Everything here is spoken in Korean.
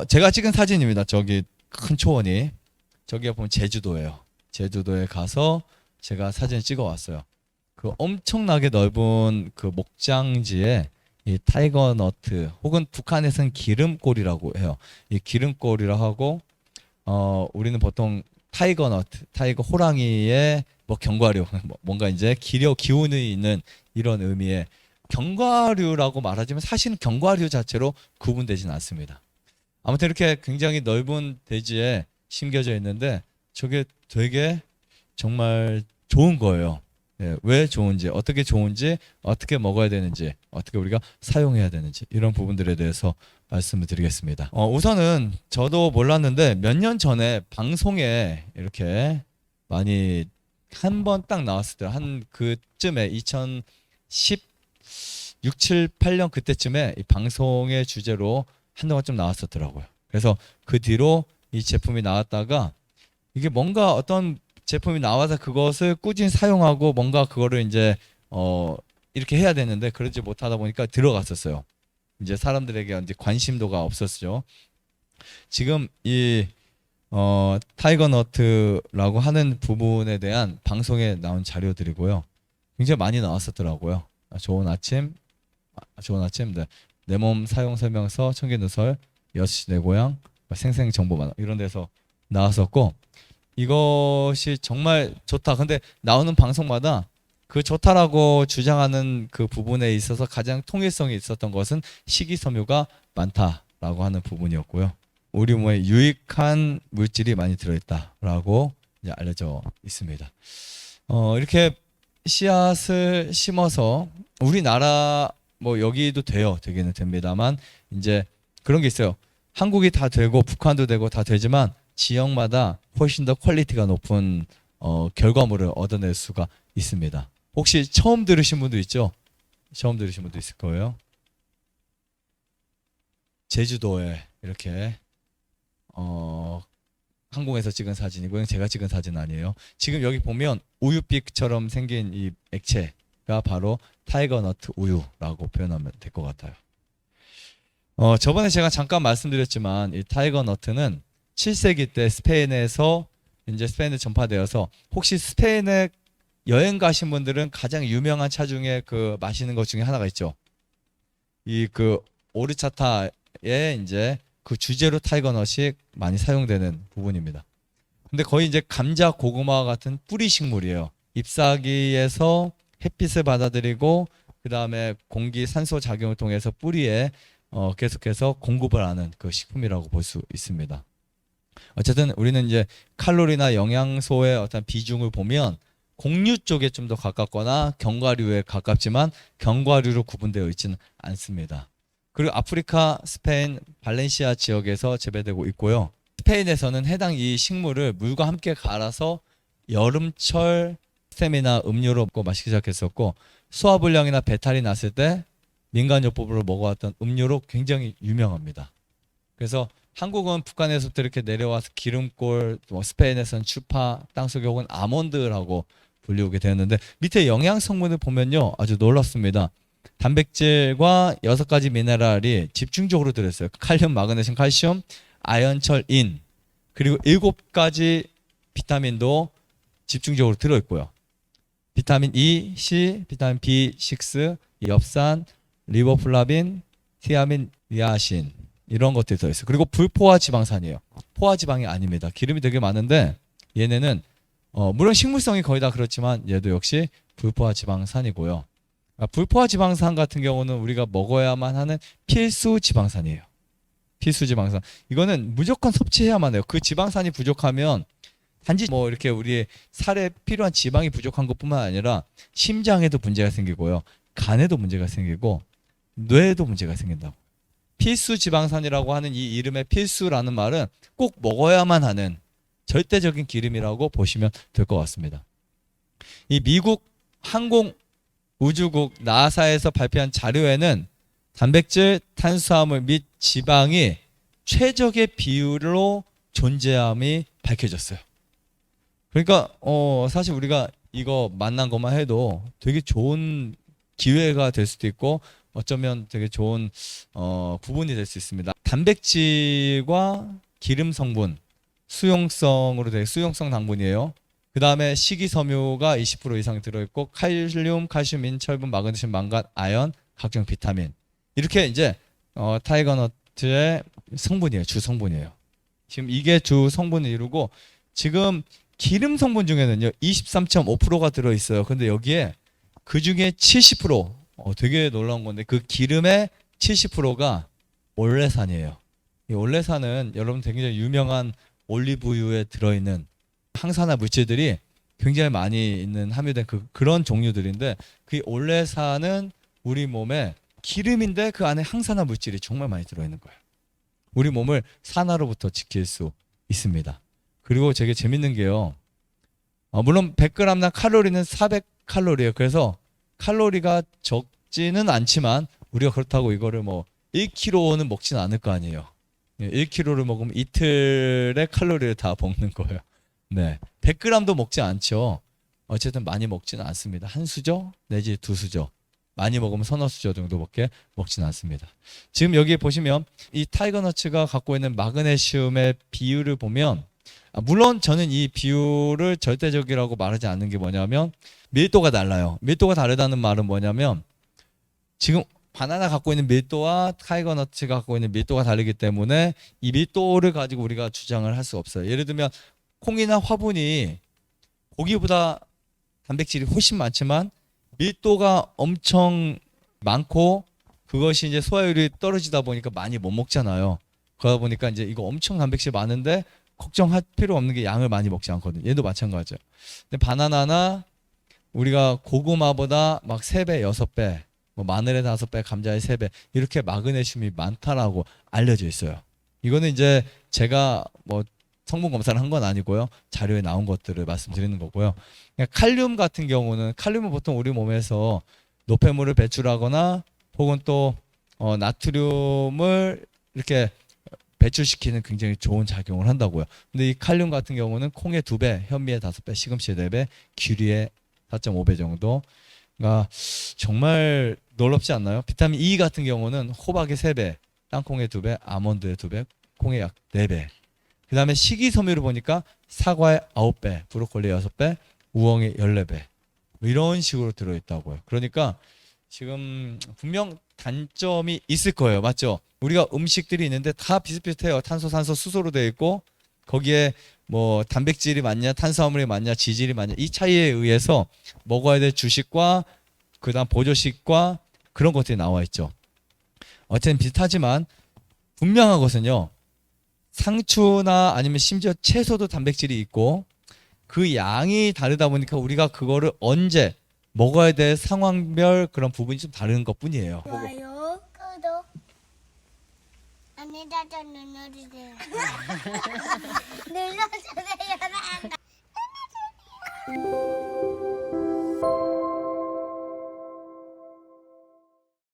제가 찍은 사진입니다. 저기 큰 초원이 저기에 보면 제주도예요. 제주도에 가서 제가 사진을 찍어 왔어요. 그 엄청나게 넓은 그 목장지에 이 타이거 너트 혹은 북한에서는 기름골이라고 해요. 이 기름골이라 하고 우리는 보통 타이거 너트, 타이거 호랑이의 뭐 견과류, 뭔가 이제 기운이 있는 이런 의미의 견과류라고 말하지만 사실은 견과류 자체로 구분되지는 않습니다. 아무튼 이렇게 굉장히 넓은 대지에 심겨져 있는데 저게 되게 정말 좋은 거예요. 예, 왜 좋은지, 어떻게 먹어야 되는지, 어떻게 우리가 사용해야 되는지 이런 부분들에 대해서 말씀을 드리겠습니다. 우선은 저도 몰랐는데 몇 년 전에 방송에 이렇게 많이 한 번 딱 나왔을 때 한 그쯤에 2016, 7, 8년 그때쯤에 이 방송의 주제로 한동안 좀 나왔었더라고요. 그래서 그 뒤로 이 제품이 나왔다가 이게 뭔가 어떤 제품이 나와서 그것을 꾸준히 사용하고 뭔가 그거를 이제 이렇게 해야 되는데 그러지 못하다 보니까 들어갔었어요. 이제 사람들에게 이제 관심도가 없었죠. 지금 이 타이거 너트라고 하는 부분에 대한 방송에 나온 자료들이고요. 굉장히 많이 나왔었더라고요. 좋은 아침, 네. 내 몸 사용 설명서, 청기누설, 6시 내 고향, 생생 정보 만화 이런 데서 나왔었고 이것이 정말 좋다. 근데 나오는 방송마다 그 좋다라고 주장하는 그 부분에 있어서 가장 통일성이 있었던 것은 식이섬유가 많다라고 하는 부분이었고요. 우리 몸에 유익한 물질이 많이 들어있다라고 이제 알려져 있습니다. 이렇게 씨앗을 심어서 우리나라 뭐 여기도 되기는 됩니다만 이제 그런 게 있어요. 한국이 다 되고 북한도 되고 다 되지만 지역마다 훨씬 더 퀄리티가 높은 결과물을 얻어낼 수가 있습니다. 혹시 처음 들으신 분도 있죠? 처음 들으신 분도 있을 거예요. 제주도에 이렇게 항공에서 찍은 사진이고요. 제가 찍은 사진 아니에요. 지금 여기 보면 우유빛처럼 생긴 이 액체가 바로 타이거 너트 우유라고 표현하면 될 것 같아요. 저번에 제가 잠깐 말씀드렸지만 이 타이거 너트는 7세기 때 스페인에서 이제 스페인에 전파되어서 혹시 스페인에 여행 가신 분들은 가장 유명한 차 중에 그 마시는 것 중에 하나가 있죠. 이 그 오르차타에 이제 그 주재료 타이거 넛이 많이 사용되는 부분입니다. 근데 거의 이제 감자, 고구마 같은 뿌리 식물이에요. 잎사귀에서 햇빛을 받아들이고 그 다음에 공기, 산소 작용을 통해서 뿌리에 계속해서 공급을 하는 그 식품이라고 볼 수 있습니다. 어쨌든 우리는 이제 칼로리나 영양소의 어떤 비중을 보면 곡류 쪽에 좀 더 가깝거나 견과류에 가깝지만 견과류로 구분되어 있지는 않습니다. 그리고 아프리카, 스페인, 발렌시아 지역에서 재배되고 있고요. 스페인에서는 해당 이 식물을 물과 함께 갈아서 여름철 스템이나 음료로 먹고 마시기 시작했었고 소화불량이나 배탈이 났을 때 민간요법으로 먹어왔던 음료로 굉장히 유명합니다. 그래서 한국은 북한에서부터 이렇게 내려와서 기름골, 스페인에서는 추파, 땅속에 혹은 아몬드라고 불리우게 되었는데 밑에 영양 성분을 보면요 아주 놀랍습니다. 단백질과 6가지 미네랄이 집중적으로 들어있어요. 칼륨, 마그네슘, 칼슘, 아연, 철, 인 그리고 7가지 비타민도 집중적으로 들어있고요. 비타민 E, C, 비타민 B6, 엽산, 리보플라빈, 티아민, 니아신 이런 것들이 들어있어요. 그리고 불포화 지방산이에요. 포화 지방이 아닙니다. 기름이 되게 많은데 얘네는 물론 식물성이 거의 다 그렇지만 얘도 역시 불포화 지방산이고요. 불포화 지방산 같은 경우는 우리가 먹어야만 하는 필수 지방산이에요. 필수 지방산. 이거는 무조건 섭취해야만 해요. 그 지방산이 부족하면 단지 뭐 이렇게 우리 살에 필요한 지방이 부족한 것뿐만 아니라 심장에도 문제가 생기고요. 간에도 문제가 생기고 뇌에도 문제가 생긴다고. 필수 지방산이라고 하는 이 이름의 필수라는 말은 꼭 먹어야만 하는 절대적인 기름이라고 보시면 될 것 같습니다. 이 미국 항공우주국 나사에서 발표한 자료에는 단백질, 탄수화물 및 지방이 최적의 비율로 존재함이 밝혀졌어요. 그러니까 사실 우리가 이거 만난 것만 해도 되게 좋은 기회가 될 수도 있고 어쩌면 되게 좋은 구분이 될 수 있습니다. 단백질과 기름 성분, 수용성으로 되게 수용성 당분이에요. 그 다음에 식이섬유가 20% 이상 들어있고 칼륨, 칼슘, 철분, 마그네슘, 망간, 아연, 각종 비타민 이렇게 이제 타이거너트의 성분이에요. 주 성분이에요. 지금 이게 주 성분을 이루고 지금 기름 성분 중에는요 23.5%가 들어있어요. 근데 여기에 그 중에 70% 되게 놀라운 건데 그 기름의 70%가 올레산이에요. 이 올레산은 여러분 굉장히 유명한 올리브유에 들어있는 항산화 물질들이 굉장히 많이 있는 함유된 그런 종류들인데 그 올레산은 우리 몸에 기름인데 그 안에 항산화 물질이 정말 많이 들어있는 거예요. 우리 몸을 산화로부터 지킬 수 있습니다. 그리고 되게 재밌는 게요. 물론 100g당 칼로리는 400칼로리예요. 그래서 칼로리가 적지는 않지만 우리가 그렇다고 이거를 뭐 1kg는 먹지는 않을 거 아니에요. 1kg를 먹으면 이틀의 칼로리를 다 먹는 거예요. 네, 100g도 먹지 않죠. 어쨌든 많이 먹지는 않습니다. 한 수저 내지 두 수저. 많이 먹으면 서너 수저 정도밖에 먹지는 않습니다. 지금 여기 보시면 이 타이거너츠가 갖고 있는 마그네슘의 비율을 보면 물론 저는 이 비율을 절대적이라고 말하지 않는 게 뭐냐면 밀도가 달라요. 밀도가 다르다는 말은 뭐냐면 지금 바나나 갖고 있는 밀도와 타이거너츠가 갖고 있는 밀도가 다르기 때문에 이 밀도를 가지고 우리가 주장을 할 수 없어요. 예를 들면 콩이나 화분이 고기보다 단백질이 훨씬 많지만 밀도가 엄청 많고 그것이 이제 소화율이 떨어지다 보니까 많이 못 먹잖아요. 그러다 보니까 이제 이거 엄청 단백질 많은데 걱정할 필요 없는 게 양을 많이 먹지 않거든요. 얘도 마찬가지예요. 근데 바나나나 우리가 고구마보다 막 3배, 6배, 뭐 마늘의 5배, 감자의 3배 이렇게 마그네슘이 많다라고 알려져 있어요. 이거는 이제 제가 뭐 성분 검사를 한 건 아니고요. 자료에 나온 것들을 말씀드리는 거고요. 칼륨 같은 경우는 칼륨은 보통 우리 몸에서 노폐물을 배출하거나 혹은 또 나트륨을 이렇게 배출시키는 굉장히 좋은 작용을 한다고요. 근데 이 칼륨 같은 경우는 콩의 2배, 현미의 5배, 시금치의 4배, 귀리의 4.5배 정도. 그러니까 정말 놀랍지 않나요? 비타민 E 같은 경우는 호박의 3배, 땅콩의 2배, 아몬드의 2배, 콩의 약 4배. 그 다음에 식이섬유를 보니까 사과의 9배, 브로콜리의 6배, 우엉의 14배. 이런 식으로 들어있다고요. 그러니까 지금 분명 단점이 있을 거예요. 맞죠? 우리가 음식들이 있는데 다 비슷비슷해요. 탄소, 산소, 수소로 되어 있고 거기에 뭐 단백질이 많냐, 탄수화물이 많냐, 지질이 많냐 이 차이에 의해서 먹어야 될 주식과 그다음 보조식과 그런 것들이 나와 있죠. 어쨌든 비슷하지만 분명한 것은요. 상추나 아니면 심지어 채소도 단백질이 있고 그 양이 다르다 보니까 우리가 그거를 언제 먹어야 될 상황별 그런 부분이 좀 다른 것 뿐이에요. 좋아요, 구독, 안내자도 눌러주세요. 눌러주세요.